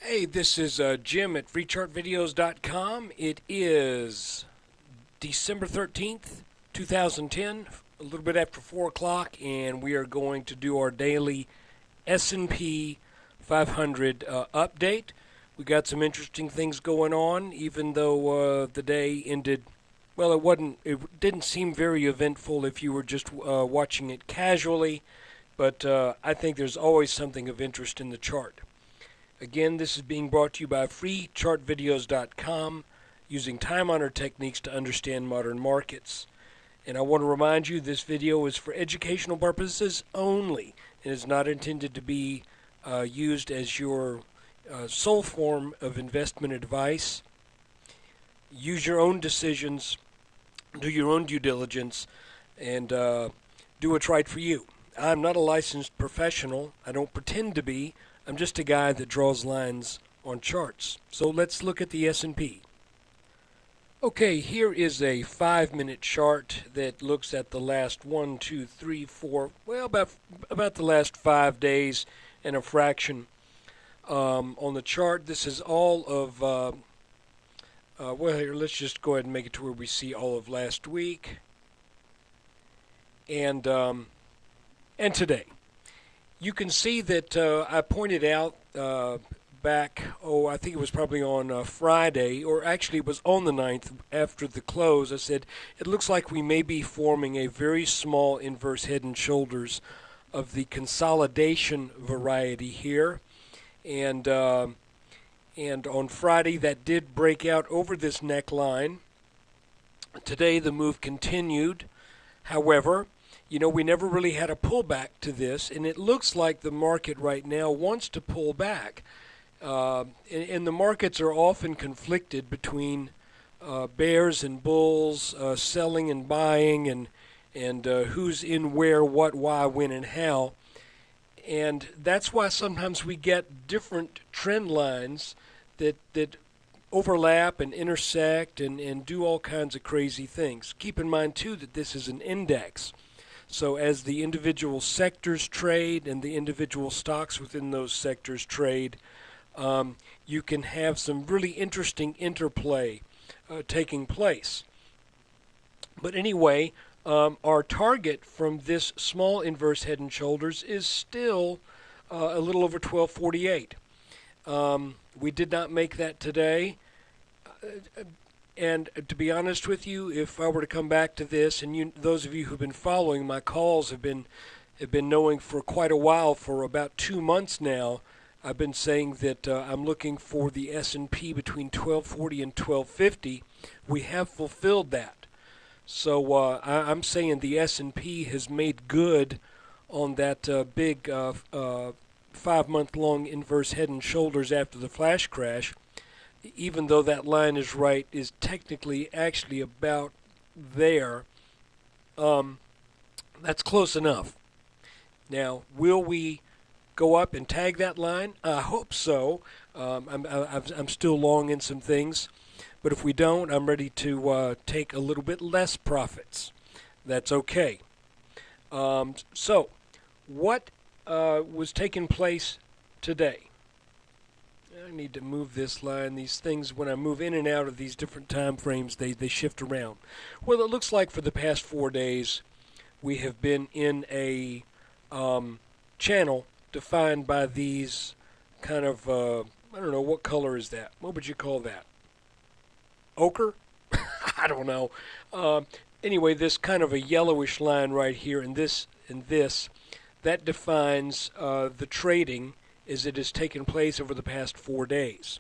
Hey, this is Jim at FreeChartVideos.com. It is December 13th, 2010, a little bit after 4 o'clock, and we are going to do our daily S&P 500 update. We got some interesting things going on, even though the day ended, well, it didn't seem very eventful if you were just watching it casually, but I think there's always something of interest in the chart. Again, this is being brought to you by FreeChartVideos.com, using time-honored techniques to understand modern markets. And I want to remind you this video is for educational purposes only and is not intended to be used as your sole form of investment advice. Use your own decisions, do your own due diligence, and do what's right for you. I'm not a licensed professional. I don't pretend to be. I'm just a guy that draws lines on charts. So let's look at the S&P. Okay, here is a 5-minute chart that looks at the last 1, 2, 3, 4, well, about the last 5 days and a fraction. On the chart, this is all of, well, here, let's just go ahead and make it to where we see all of last week and today. You can see that I pointed out back, I think it was probably on Friday, or actually it was on the 9th after the close. I said, it looks like we may be forming a very small inverse head and shoulders of the consolidation variety here. And on Friday, that did break out over this neckline. Today, the move continued. However, we never really had a pullback to this, and it looks like the market right now wants to pull back. And the markets are often conflicted between bears and bulls, selling and buying, and who's in where, what, why, when, and how. And that's why sometimes we get different trend lines that overlap and intersect and do all kinds of crazy things. Keep in mind, too, that this is an index. So as the individual sectors trade and the individual stocks within those sectors trade, you can have some really interesting interplay taking place. But anyway, our target from this small inverse head and shoulders is still a little over 1248. We did not make that today. And to be honest with you, if I were to come back to this, and those of you who've been following my calls have been knowing for quite a while, for about 2 months now, I've been saying that I'm looking for the S&P between 1240 and 1250. We have fulfilled that. So I'm saying the S&P has made good on that big 5-month-long inverse head and shoulders after the flash crash. Even though that line is technically actually about there, that's close enough. Now, will we go up and tag that line? I hope so. I'm still long in some things, but if we don't, I'm ready to take a little bit less profits. That's okay. So, what was taking place today? I need to move this line. These things, when I move in and out of these different time frames, they shift around. Well, it looks like for the past 4 days, we have been in a channel defined by these kind of, I don't know, what color is that? What would you call that? Ochre? I don't know. Anyway, this kind of a yellowish line right here, and this, that defines the trading as it has taken place over the past 4 days.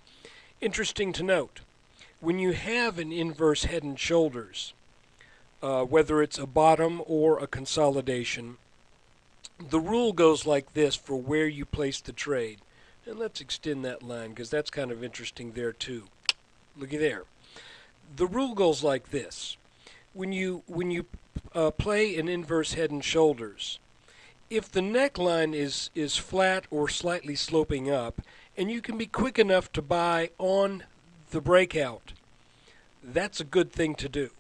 Interesting to note, when you have an inverse head and shoulders, whether it's a bottom or a consolidation, the rule goes like this for where you place the trade. And let's extend that line because that's kind of interesting there too. Looky there. The rule goes like this. When you play an inverse head and shoulders, if the neckline is flat or slightly sloping up, and you can be quick enough to buy on the breakout, that's a good thing to do.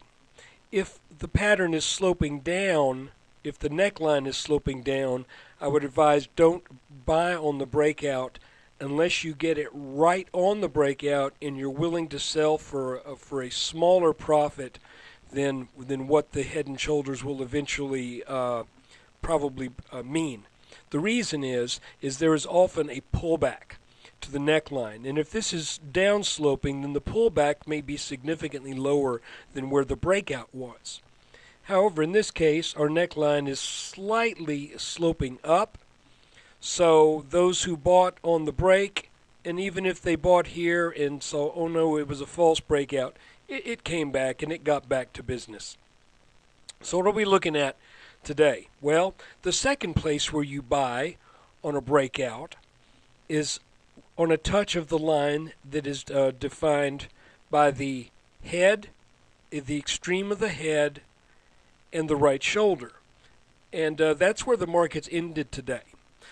If the pattern is sloping down, if the neckline is sloping down, I would advise don't buy on the breakout unless you get it right on the breakout and you're willing to sell for a smaller profit than what the Head and Shoulders will eventually probably mean. The reason is there is often a pullback to the neckline, and if this is downsloping, then the pullback may be significantly lower than where the breakout was. However, in this case, our neckline is slightly sloping up, so those who bought on the break, and even if they bought here and saw, oh no, it was a false breakout, it came back and it got back to business. So what are we looking at today? Well, the second place where you buy on a breakout is on a touch of the line that is defined by the head, the extreme of the head, and the right shoulder. And that's where the market's ended today.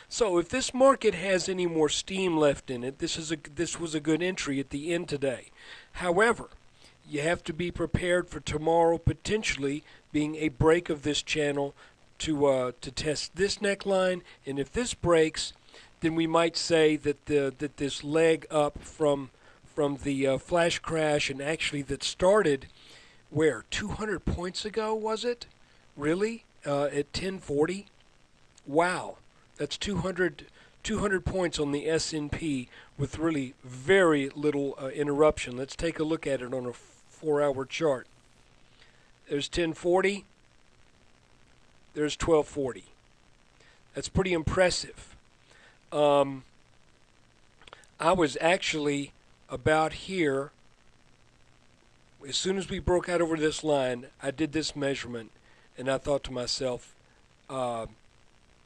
So if this market has any more steam left in it, this was a good entry at the end today. However, you have to be prepared for tomorrow potentially being a break of this channel to test this neckline, and if this breaks, then we might say that this leg up from the flash crash, and actually that started where 200 points ago, was it? Really? At 1040? Wow, that's 200 points on the S&P with really very little interruption. Let's take a look at it on a 4-hour chart. There's 1040. There's 1240. That's pretty impressive. I was actually about here. As soon as we broke out over this line, I did this measurement, and I thought to myself, and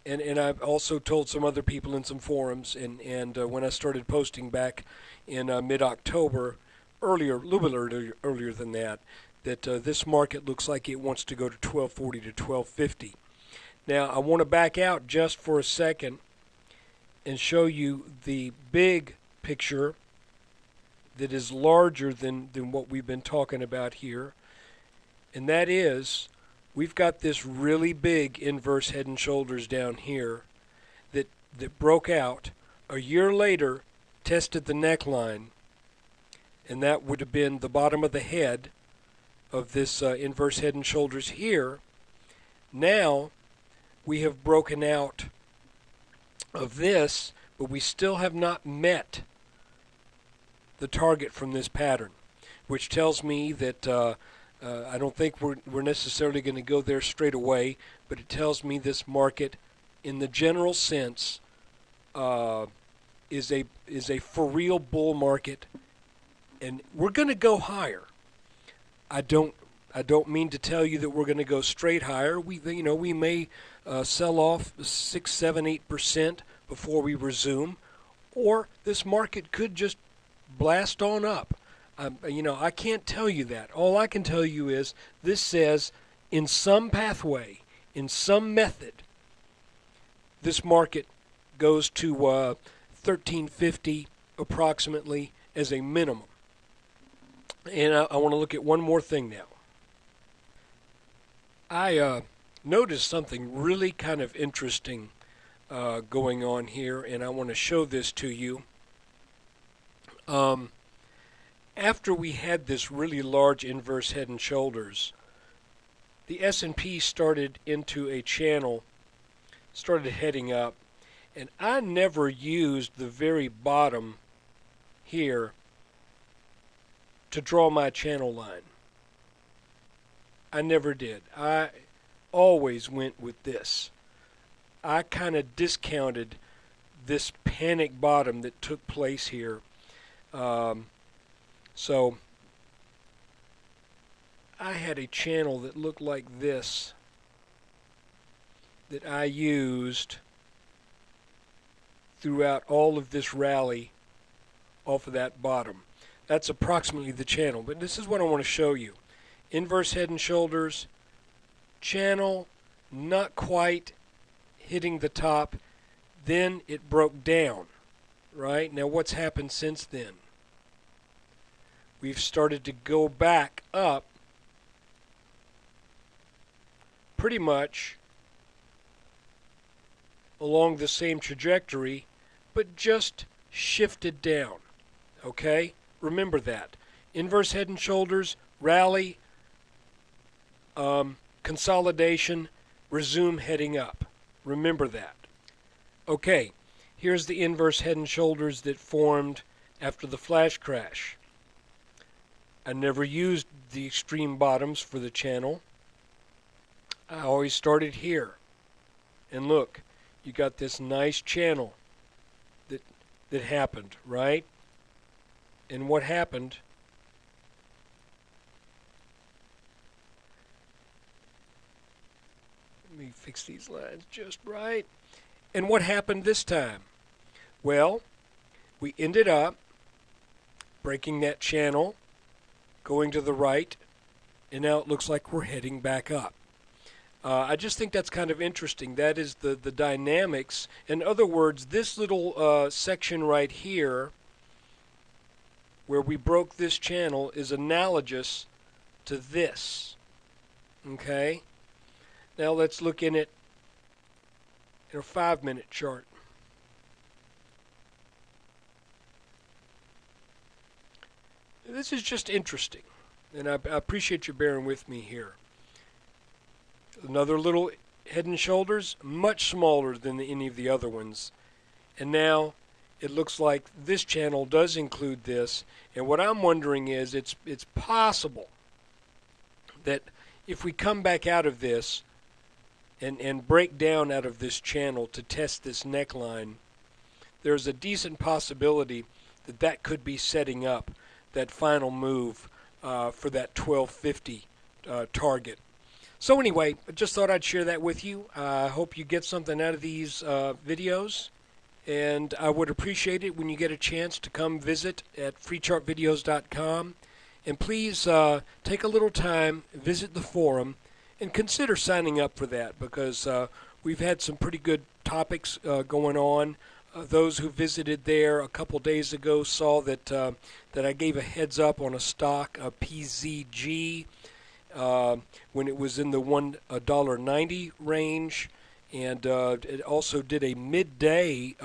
I've also told some other people in some forums, and when I started posting back in mid-October, a little bit earlier than that this market looks like it wants to go to 1240 to 1250. Now, I want to back out just for a second and show you the big picture that is larger than what we've been talking about here. And that is, we've got this really big inverse head and shoulders down here that broke out. A year later, tested the neckline, and that would have been the bottom of the head of this inverse head and shoulders here. Now, we have broken out of this, but we still have not met the target from this pattern, which tells me that I don't think we're necessarily going to go there straight away, but it tells me this market, in the general sense, is a for real bull market, and we're going to go higher. I don't mean to tell you that we're going to go straight higher. We may sell off 6, 7, 8% before we resume, or this market could just blast on up. I can't tell you that. All I can tell you is this says in some pathway, in some method, this market goes to 1350 approximately as a minimum. And I want to look at one more thing now. I noticed something really kind of interesting going on here, and I want to show this to you. After we had this really large inverse head and shoulders, the S&P started into a channel, started heading up, and I never used the very bottom here to draw my channel line. I never did. I always went with this. I kind of discounted this panic bottom that took place here. So I had a channel that looked like this that I used throughout all of this rally off of that bottom. That's approximately the channel, but this is what I want to show you. Inverse head and shoulders, channel, not quite hitting the top, then it broke down, right? Now what's happened since then? We've started to go back up pretty much along the same trajectory, but just shifted down. Okay? Remember that. Inverse head and shoulders, rally, consolidation, resume heading up. Remember that. Okay, here's the inverse head and shoulders that formed after the flash crash. I never used the extreme bottoms for the channel. I always started here. And look, you got this nice channel that happened, right? And what happened? Let me fix these lines just right. And what happened this time? Well, we ended up breaking that channel, going to the right, and now it looks like we're heading back up. I just think that's kind of interesting. That is the dynamics. In other words, this little section right here, where we broke this channel, is analogous to this. Okay? Now let's look in it in a 5-minute chart. This is just interesting, and I appreciate you bearing with me here. Another little head and shoulders, much smaller than any of the other ones. And now it looks like this channel does include this. And what I'm wondering is, it's possible that if we come back out of this and break down out of this channel to test this neckline, there's a decent possibility that that could be setting up that final move for that 1250 target. So anyway, I just thought I'd share that with you. I hope you get something out of these videos, and I would appreciate it when you get a chance to come visit at freechartvideos.com. And please take a little time, visit the forum, and consider signing up for that, because we've had some pretty good topics going on. Those who visited there a couple days ago saw that that I gave a heads up on a stock, a PZG, when it was in the $1.90 range, and it also did a midday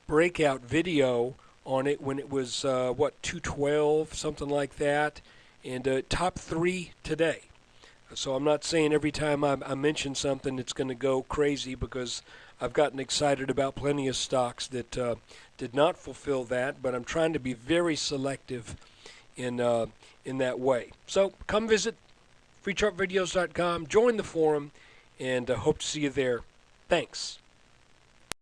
breakout video on it when it was what, 212, something like that, and top 3 today. So I'm not saying every time I mention something it's going to go crazy, because I've gotten excited about plenty of stocks that did not fulfill that, but I'm trying to be very selective in that way. So come visit freechartvideos.com, join the forum, and hope to see you there. Thanks.